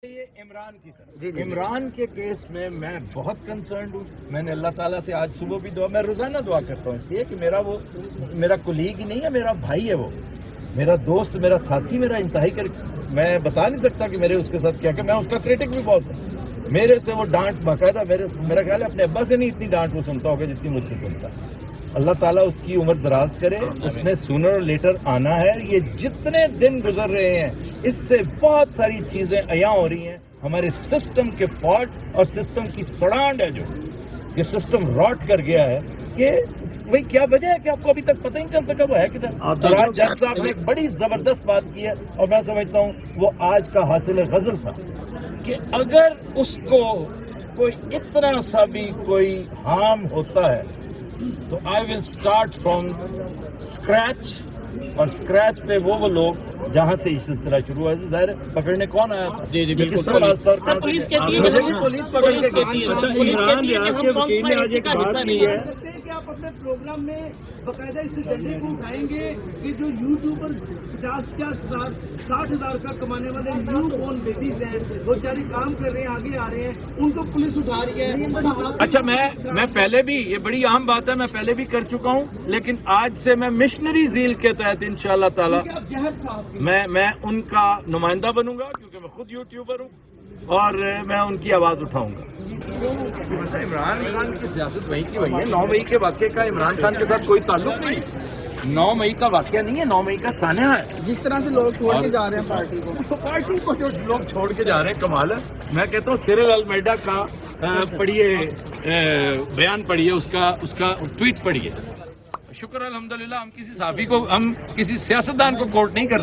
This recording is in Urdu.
یہ عمران کی طرف عمران کے کیس میں میں بہت کنسرنڈ ہوں. میں نے اللہ تعالیٰ سے آج صبح بھی دعا، میں روزانہ دعا کرتا ہوں اس لیے کہ میرا کولیگ ہی نہیں ہے، میرا بھائی ہے، وہ میرا دوست، میرا ساتھی، میرا انتہائی میں بتا نہیں سکتا کہ میرے اس کے ساتھ کیا کہ میں اس کا کرٹک بھی بہت ہوں. میرے سے وہ ڈانٹ باقاعدہ میرا خیال ہے اپنے ابا سے نہیں اتنی ڈانٹ وہ سنتا ہوگا جتنی مجھ سے سنتا. اللہ تعالیٰ اس کی عمر دراز کرے. اس نے سونر اور لیٹر آنا ہے. یہ جتنے دن گزر رہے ہیں اس سے بہت ساری چیزیں عیاں ہو رہی ہیں. ہمارے سسٹم کے فالٹ اور سسٹم کی سڑانڈ ہے جو یہ سسٹم راٹ کر گیا ہے کہ وہی کیا وجہ ہے کہ آپ کو ابھی تک پتہ ہی نہیں چل سکا وہ ہے کدھر. اور آج جج صاحب نے ایک بڑی زبردست بات کی ہے اور میں سمجھتا ہوں وہ آج کا حاصل غزل تھا کہ اگر اس کو کوئی اتنا سا بھی کوئی ہارم ہوتا ہے تو آئی ول اسٹارٹ فرام اسکریچ. اور اسکریچ پہ وہ لوگ جہاں سے یہ سلسلہ شروع ہوا. ظاہر پکڑنے کون آیا تھا؟ جی بالکل پولیس کہتی ہے پولیس پکڑ کے گئی ہے. آپ اپنے پروگرام میں باقاعدہ اس ایجنڈے کو اٹھائیں گے کہ جو یوٹیوبر 50,000 60,000 کا کمانے والے نیو بورن بیبیز ہیں وہ بیچارے کام کر رہے ہیں، آگے آ رہے ہیں، ان کو پولیس اٹھا رہی ہے. اچھا میں پہلے بھی، یہ بڑی اہم بات ہے، میں پہلے بھی کر چکا ہوں لیکن آج سے میں مشنری زیل کے تحت انشاءاللہ تعالی میں ان کا نمائندہ بنوں گا کیونکہ میں خود یوٹیوبر ہوں اور میں ان کی آواز اٹھاؤں گا. عمران خان کی سیاست وہی کی وہی ہے. 9 مئی کے واقعے کا عمران خان کے ساتھ کوئی تعلق نہیں. 9 مئی کا واقعہ نہیں ہے، 9 مئی کا سانحہ ہے. جس طرح سے لوگ چھوڑ کے جا رہے ہیں پارٹی کو جو لوگ چھوڑ کے جا رہے ہیں کمال ہے. میں کہتا ہوں سیرل المیڈا کا پڑھیے، بیان پڑھیے، اس کا ٹویٹ پڑھیے. شکر الحمدللہ ہم کسی صحافی کو، ہم کسی سیاستدان کو کوٹ نہیں کرتے.